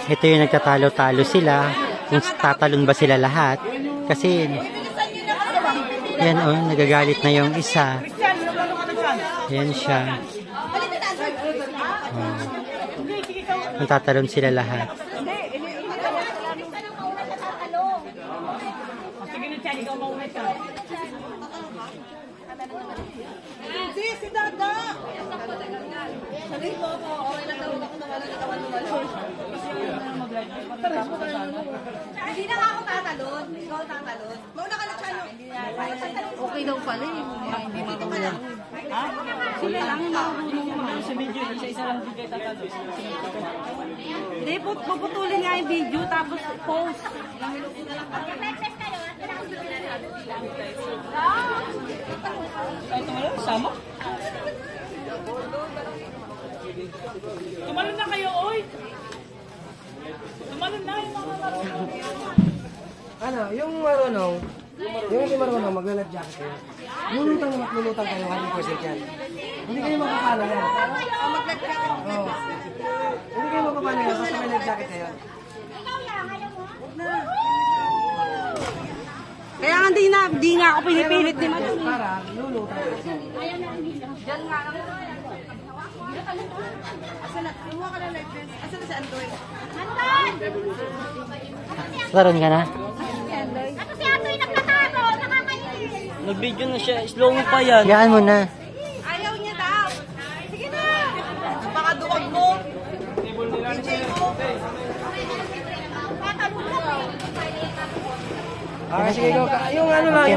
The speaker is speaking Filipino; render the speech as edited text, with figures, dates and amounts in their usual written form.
Ito yung nagtatalo-talo sila. Kung tatalon ba sila lahat. Kasi, yan o, nagagalit na yung isa. Yan siya. Kung tatalon sila lahat. Hindi, si Dada! Sabi ko po, okay lang daw ako Hindi na ako tatalon. Ikaw tatalon. Mauna ka na channel. Okay daw pala eh. Hindi dito ka lang. Ha? Sila lang yung marunong sa video. Isa-isa lang bigay tatalon. Hindi, puputulin nga yung video tapos post. Kahit tumalon, sama? Tumalon na kayo, oy! Tumalon na yung mga marunong. Ano, yung marunong, yung hindi marunong, mag-life jacket kayo. Lulutang na maglulutang kayo, 100% yan. Hindi kayo makapala yan. Mag-life jacket. Oo. Hindi kayo makapala yan, basta may life jacket kayo. Kaya hindi nga ako pinipilit ni Madam. Para, lulutang kayo. Diyan nga lang. Asa na? Kumuha ka na life vest. Asa na si Antoy? Antoy! Laron ka na? Ano si Atoy nagtatago? Nakakainis. Nag-video na siya. Slow mo pa yan. Hayaan mo na. Ayaw niya daw. Sige na. Baka duwag mo. DJ mo. Tatalon ka pa. Ah, sige, yung ano lang,